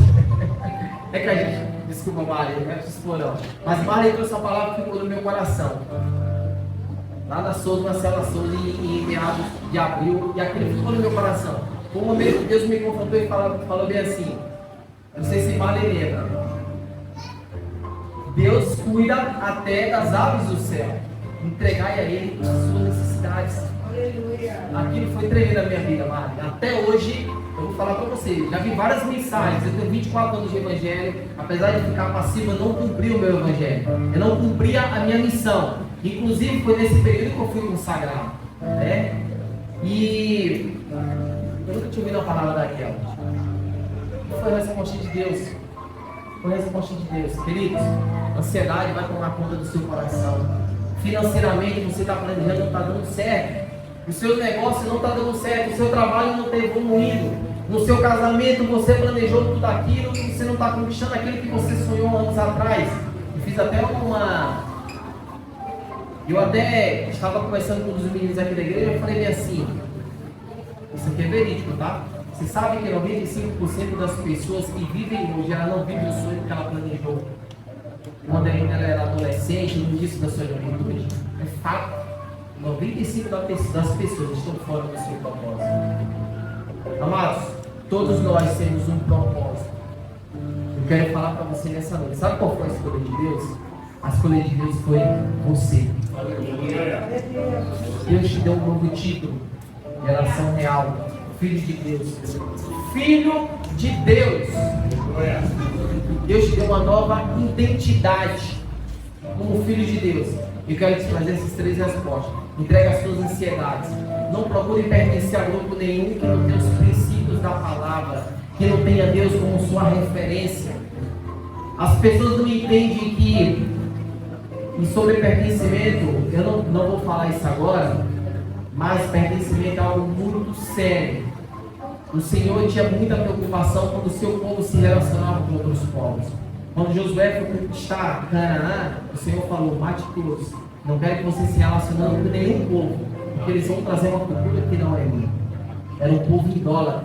É que a gente, desculpa Mari, não é para expor não. Mas Mari trouxe uma palavra que ficou no meu coração. Lá na Souza, na cela Souza, em meados de abril, e aquilo ficou no meu coração. Por um momento Deus me confrontou e falou bem assim. Não sei se Mari lembra. Deus cuida até das aves do céu. Entregai a Ele as suas necessidades. Aquilo foi tremendo na minha vida, Mari. Até hoje, eu vou falar para você, já vi várias mensagens. Eu tenho 24 anos de evangelho. Apesar de ficar passivo, eu não cumpri o meu evangelho. Eu não cumpria a minha missão. Inclusive, foi nesse período que eu fui consagrado. Né? E eu nunca tinha ouvido a palavra daquela. Foi a resposta de Deus. Foi a resposta de Deus. Queridos, a ansiedade vai tomar conta do seu coração. Financeiramente, você está planejando, não está dando certo. O seu negócio não está dando certo. O seu trabalho não está evoluindo. No seu casamento, você planejou tudo aquilo e você não está conquistando aquilo que você sonhou anos atrás. Eu fiz até Eu até estava conversando com um dos meninos aqui da igreja e eu falei assim, isso aqui é verídico, tá? Você sabe que 95% das pessoas que vivem hoje, ela não vive o sonho que ela planejou quando ainda ela era adolescente, no início da sua juventude. É fato. 95% das pessoas estão fora do seu propósito. Amados, todos nós temos um propósito. Eu quero falar para você nessa noite. Sabe qual foi a escolha de Deus? A escolha de Deus foi você. Deus te deu um novo título. Geração real. Filho de Deus. Filho de Deus. Deus te deu uma nova identidade como filho de Deus. Eu quero te trazer essas 3 respostas. Entregue as suas ansiedades. Não procure pertencer a grupo nenhum que não tenha os princípios da palavra, que não tenha Deus como sua referência. As pessoas não entendem que, e sobre pertencimento, eu não vou falar isso agora, mas pertencimento é algo muito sério. O Senhor tinha muita preocupação quando o seu povo se relacionava com outros povos. Quando Josué foi conquistar Canaã, o Senhor falou, mate todos. Não quero que vocês se relacionem com nenhum povo, porque eles vão trazer uma cultura que não é minha. Era um povo idólatra.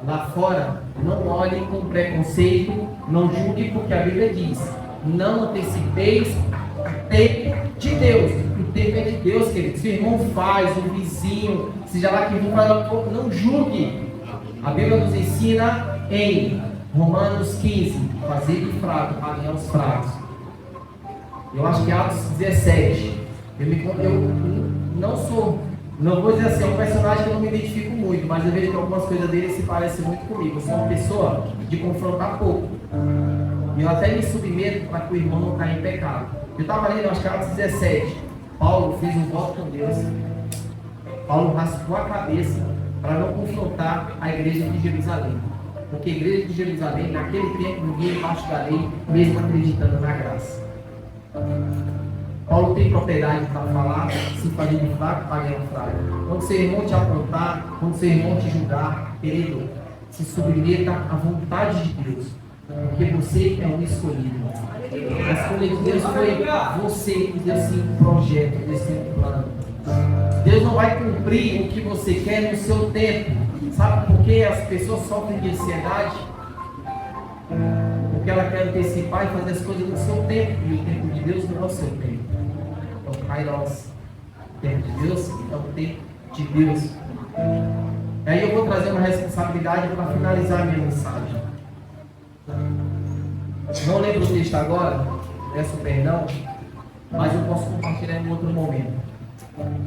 Lá fora, não olhem com preconceito, não julguem, porque a Bíblia diz, não antecipeis o tempo de Deus. O tempo é de Deus, querido. Se o irmão faz, o vizinho, seja lá quem for, não julgue. A Bíblia nos ensina em Romanos 15, fazer de fraco, pagar os fracos. Eu acho que é Atos 17. Eu não vou dizer assim, é um personagem que eu não me identifico muito, mas eu vejo que algumas coisas dele se parecem muito comigo. Eu sou uma pessoa de confrontar pouco. E eu até me submeto para que o irmão não caia em pecado. Eu estava lendo, acho que Atos 17. Paulo fez um voto com Deus. Paulo raspou a cabeça para não confrontar a igreja de Jerusalém. Porque a igreja de Jerusalém, naquele tempo, vivia debaixo da lei, mesmo acreditando na graça. Paulo tem propriedade para falar, se fazer de fraco, pague um fraco. Quando seu irmão te apontar, quando seu irmão te julgar, querido, se submeta à vontade de Deus. Porque você é um escolhido. A escolha de Deus foi você, que Deus tem um projeto, Deus tem um plano. Deus não vai cumprir o que você quer no seu tempo. Sabe por que as pessoas sofrem de ansiedade? Porque ela quer antecipar e fazer as coisas no seu tempo. E o tempo de Deus não é o seu tempo. É o Kairos. O tempo de Deus é o tempo de Deus. E aí eu vou trazer uma responsabilidade para finalizar a minha mensagem. Não lembro o texto agora, peço perdão, mas eu posso compartilhar em outro momento.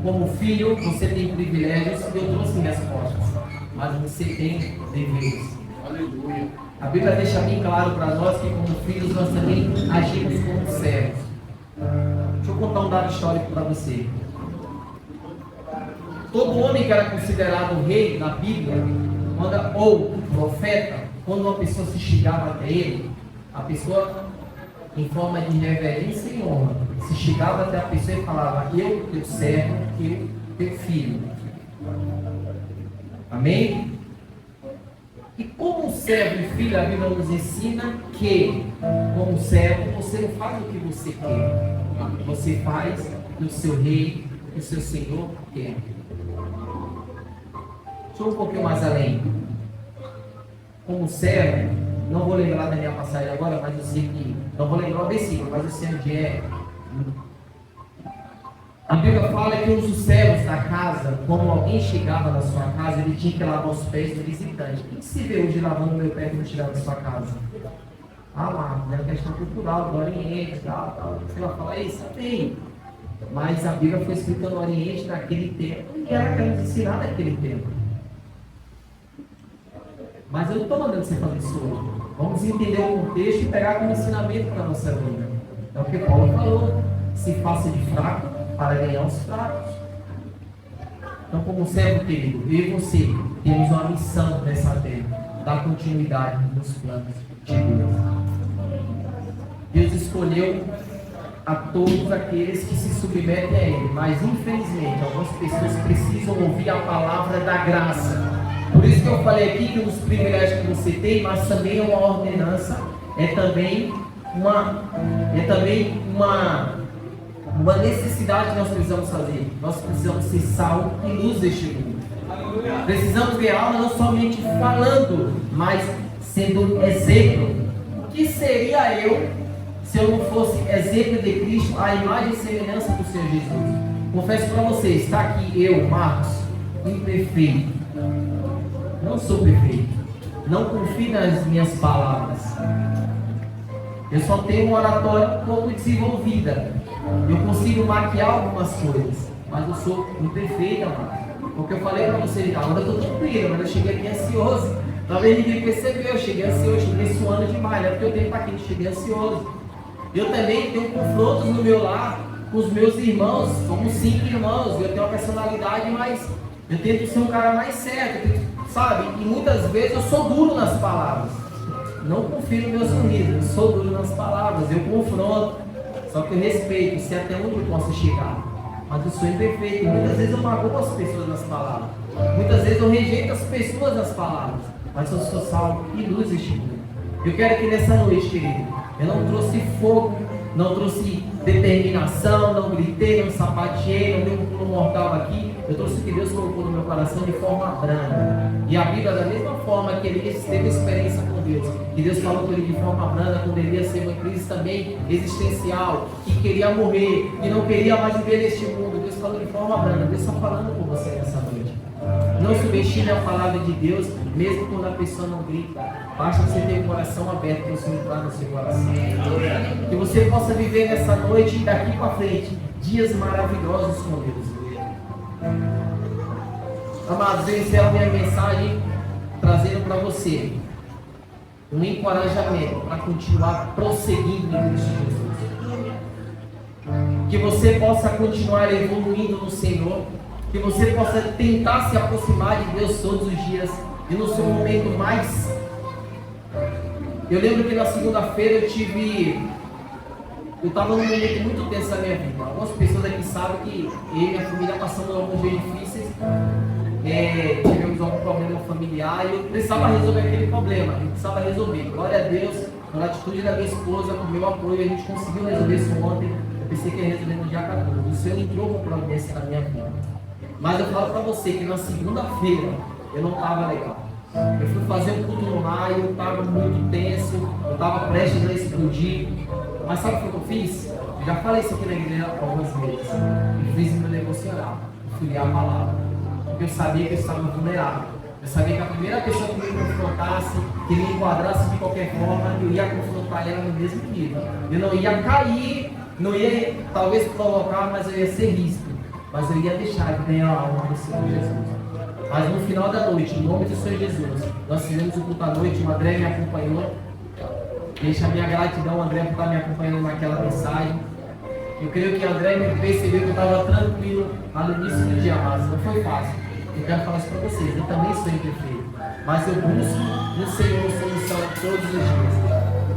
Como filho, você tem privilégios e eu trouxe respostas, mas você tem deveres. Aleluia. A Bíblia deixa bem claro para nós que como filhos nós também agimos como servos. Deixa eu contar um dado histórico para você. Todo homem que era considerado rei na Bíblia, ou profeta, quando uma pessoa se chegava até ele, a pessoa, em forma de reverência e honra, se chegava até a pessoa e falava: eu, teu servo, eu, teu filho. Amém? E como servo e filho, a Bíblia nos ensina que, como servo, você não faz o que você quer. Você faz o que o seu rei, o seu senhor quer. Deixa eu ir um pouquinho mais além. Como servo, não vou lembrar da minha passagem agora, mas eu sei que... Não vou lembrar o versículo, mas eu sei onde é. A Bíblia fala que um dos servos da casa, quando alguém chegava na sua casa, ele tinha que lavar os pés do visitante. Quem se vê hoje lavando o meu pé quando chegar na sua casa? Ah lá, é uma questão cultural do Oriente, tal. Você vai falar isso? Tem. Mas a Bíblia foi escrita no Oriente naquele tempo. E era para nos ensinar naquele tempo. Mas eu não estou mandando você fazer isso hoje. Vamos entender o contexto e pegar como ensinamento para a nossa vida. É o que Paulo falou. Se faça de fraco para ganhar os fracos. Então, como servo querido, eu e você temos uma missão nessa terra. Dar continuidade nos planos de Deus. Deus escolheu a todos aqueles que se submetem a Ele. Mas, infelizmente, algumas pessoas precisam ouvir a palavra da graça. Por isso que eu falei aqui que os privilégios que você tem, mas também é uma ordenança, é também uma necessidade que nós precisamos fazer. Nós precisamos ser sal e luz deste mundo. Precisamos ver alma não somente falando, mas sendo exemplo. O que seria eu se eu não fosse exemplo de Cristo, a imagem e semelhança do Senhor Jesus? Confesso para vocês, está aqui eu, Marcos, imperfeito. Não sou perfeito. Não confie nas minhas palavras. Eu só tenho uma oratória um pouco desenvolvida. Eu consigo maquiar algumas coisas, mas eu sou imperfeito, amado. Porque eu falei para vocês, agora eu estou tranquilo, mas eu cheguei aqui ansioso. Talvez ninguém percebeu, eu cheguei ansioso, cheguei suando demais, não é porque eu tenho para aqui, eu cheguei ansioso. Eu também tenho confrontos no meu lar com os meus irmãos, somos 5 irmãos, eu tenho uma personalidade, mas eu tento ser um cara mais certo, sabe? E muitas vezes eu sou duro nas palavras. Não confio no meu sorriso, eu sou duro nas palavras, eu confronto. Só que eu respeito, sei até onde eu posso chegar. Mas eu sou imperfeito. Muitas vezes eu magoo as pessoas nas palavras. Muitas vezes eu rejeito as pessoas nas palavras. Mas eu sou sal e luz este mundo. Eu quero que nessa noite, querido, eu não trouxe fogo, não trouxe determinação, não gritei, não sapateei, não dei um pulo mortal aqui. Eu trouxe o que Deus colocou no meu coração de forma branda. E a Bíblia, da mesma forma que ele teve experiência com Deus, que Deus falou com ele de forma branda, quando ele ia ser uma crise também existencial, que queria morrer, que não queria mais viver neste mundo, Deus falou de forma branda. Deus está falando com você nessa noite. Não subestime a palavra de Deus, mesmo quando a pessoa não grita. Basta você ter o coração aberto para o Senhor entrar no seu coração. Que você possa viver nessa noite noite e daqui para frente, dias maravilhosos com Deus. Amados, eu encerro minha mensagem trazendo para você um encorajamento para continuar prosseguindo em Cristo Jesus. Que você possa continuar evoluindo no Senhor, que você possa tentar se aproximar de Deus todos os dias e no seu momento mais. Eu lembro que na segunda-feira eu estava num momento muito tenso da minha vida. Algumas pessoas aqui sabem que eu e minha família passamos alguns dias difíceis, tivemos algum problema familiar e eu precisava resolver aquele problema. Eu precisava resolver. Glória a Deus, pela atitude da minha esposa, com o meu apoio, a gente conseguiu resolver isso ontem. Eu pensei que ia resolver no dia 14. O Senhor entrou com providência na minha vida. Mas eu falo para você que na segunda-feira eu não estava legal. Eu fui fazer um culto no lar e eu estava muito tenso, eu estava prestes a explodir. Mas sabe o que eu fiz? Eu já falei isso aqui na igreja algumas vezes. Eu fiz meu devocional, eu fui ler a palavra. Porque eu sabia que eu estava vulnerável. Eu sabia que a primeira pessoa que me confrontasse, que me enquadrasse de qualquer forma, eu ia confrontar ela no mesmo nível. Eu não ia cair, não ia talvez provocar, mas eu ia ser ríspido. Mas eu ia deixar de ganhar a honra do Senhor Jesus. Mas no final da noite, em nome do Senhor Jesus, nós fizemos o culto à noite, o André me acompanhou. Deixa a minha gratidão, André, por estar me acompanhando naquela mensagem. Eu creio que André me percebeu que eu estava tranquilo lá no início do dia, mas não foi fácil. Eu quero falar isso para vocês, eu também sou imperfeito. Mas eu busco no Senhor solução todos os dias.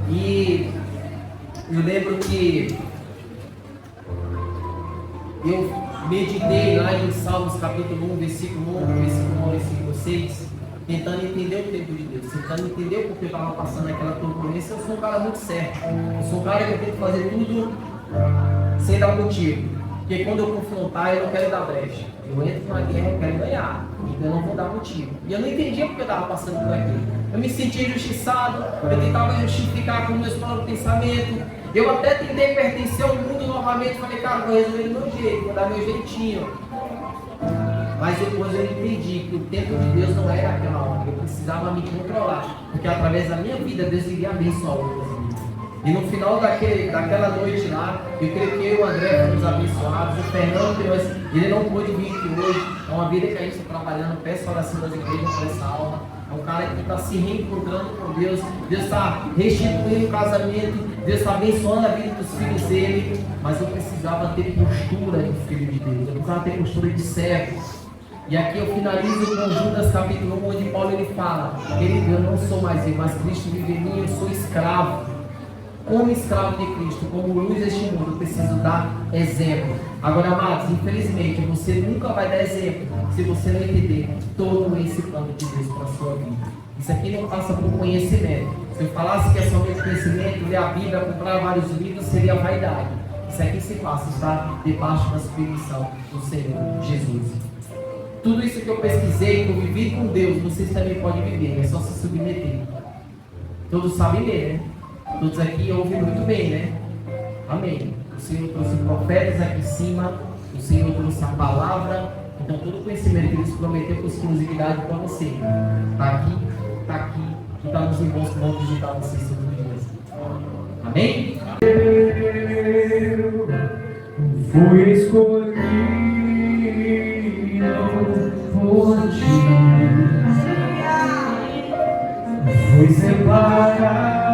E eu lembro que eu meditei lá em Salmos capítulo 1, versículo 1, versículo 1, versículo 6, tentando entender o tempo de Deus, tentando entender o porquê eu estava passando aquela turbulência. Eu sou um cara muito certo, eu sou um cara que eu tento fazer tudo sem dar motivo, porque quando eu confrontar eu não quero dar brecha, eu entro na guerra, eu quero ganhar, então eu não vou dar motivo. E eu não entendia porque eu estava passando por aquilo, eu me sentia injustiçado, eu tentava justificar com meus próprios pensamentos, eu até tentei pertencer ao mundo novamente, falei, cara, vou resolver do meu jeito, vou dar meu jeitinho. Mas depois eu entendi que o tempo de Deus não era aquela hora, eu precisava me controlar, porque através da minha vida Deus iria abençoar outras vidas. E no final daquela noite lá, eu creio que eu e o André fomos abençoados. O Fernando, ele não pôde vir aqui hoje. É uma vida que a gente está trabalhando. Peço oração das igrejas para essa alma. É um cara que está se reencontrando com Deus. Deus está restituindo o casamento. Deus está abençoando a vida dos filhos dele. Mas eu precisava ter postura de filho de Deus. Eu precisava ter postura de servo. E aqui eu finalizo com Judas capítulo 1, onde Paulo ele fala: querido, eu não sou mais eu, mas Cristo vive em mim, eu sou escravo. Como escravo de Cristo, como luz deste mundo, eu preciso dar exemplo. Agora, amados, infelizmente, você nunca vai dar exemplo se você não entender todo esse plano de Deus para a sua vida. Isso aqui não passa por conhecimento. Se eu falasse que é somente conhecimento, ler a Bíblia, comprar vários livros, seria vaidade. Isso aqui se passa, está debaixo da submissão do Senhor Jesus. Tudo isso que eu pesquisei, que eu vivi com Deus, vocês também podem viver, é só se submeter. Todos sabem ler, né? Todos aqui ouvem muito bem, né? Amém. O Senhor trouxe profetas aqui em cima, o Senhor trouxe a palavra, então todo o conhecimento que Ele prometeu com exclusividade para você. Está aqui, e está nos irmãos que vão visitar vocês todos os dias. Amém? Eu fui escolhido por ti, fui separado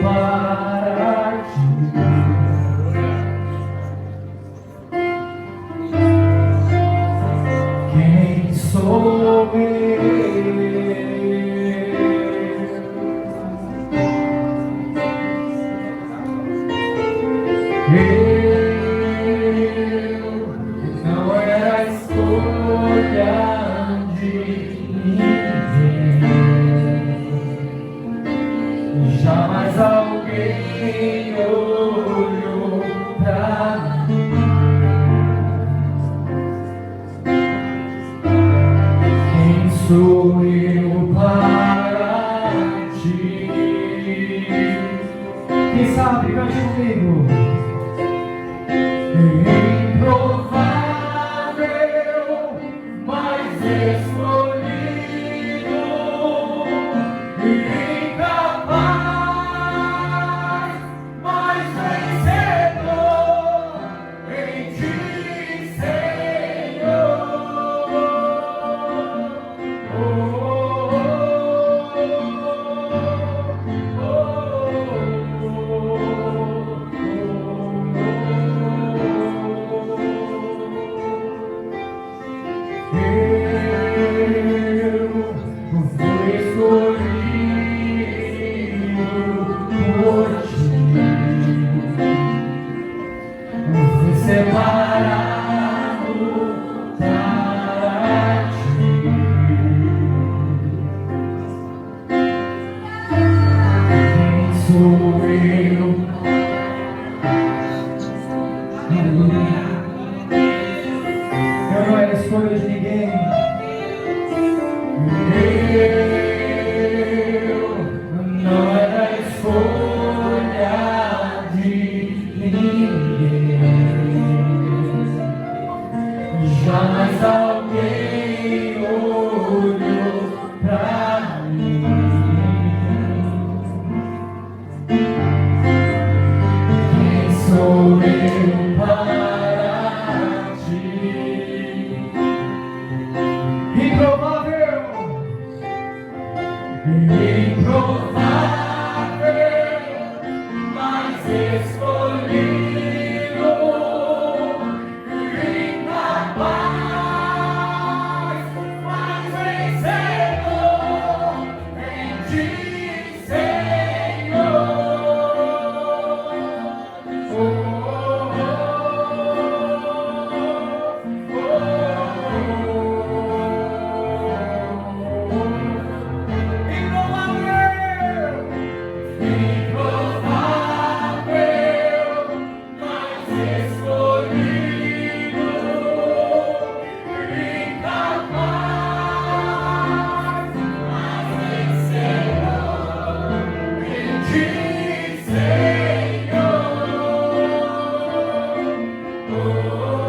para ti. Quem sou eu? Não era a escolha de ninguém. Jamais alguém olhou pra mim. Quem sou eu para ti? Quem sabe, cante comigo. Improvável, mas escolhido, incapaz, mas vencedor. separado para ti. Quem sou eu? Aleluia. Eu não era escolha de ninguém. Eu não era escolha de ninguém. Jamais alguém olhou pra mim. Quem sou eu para ti? Improvável, mas escolhido, incapaz, mas vencedor em ti, Senhor. Senhor.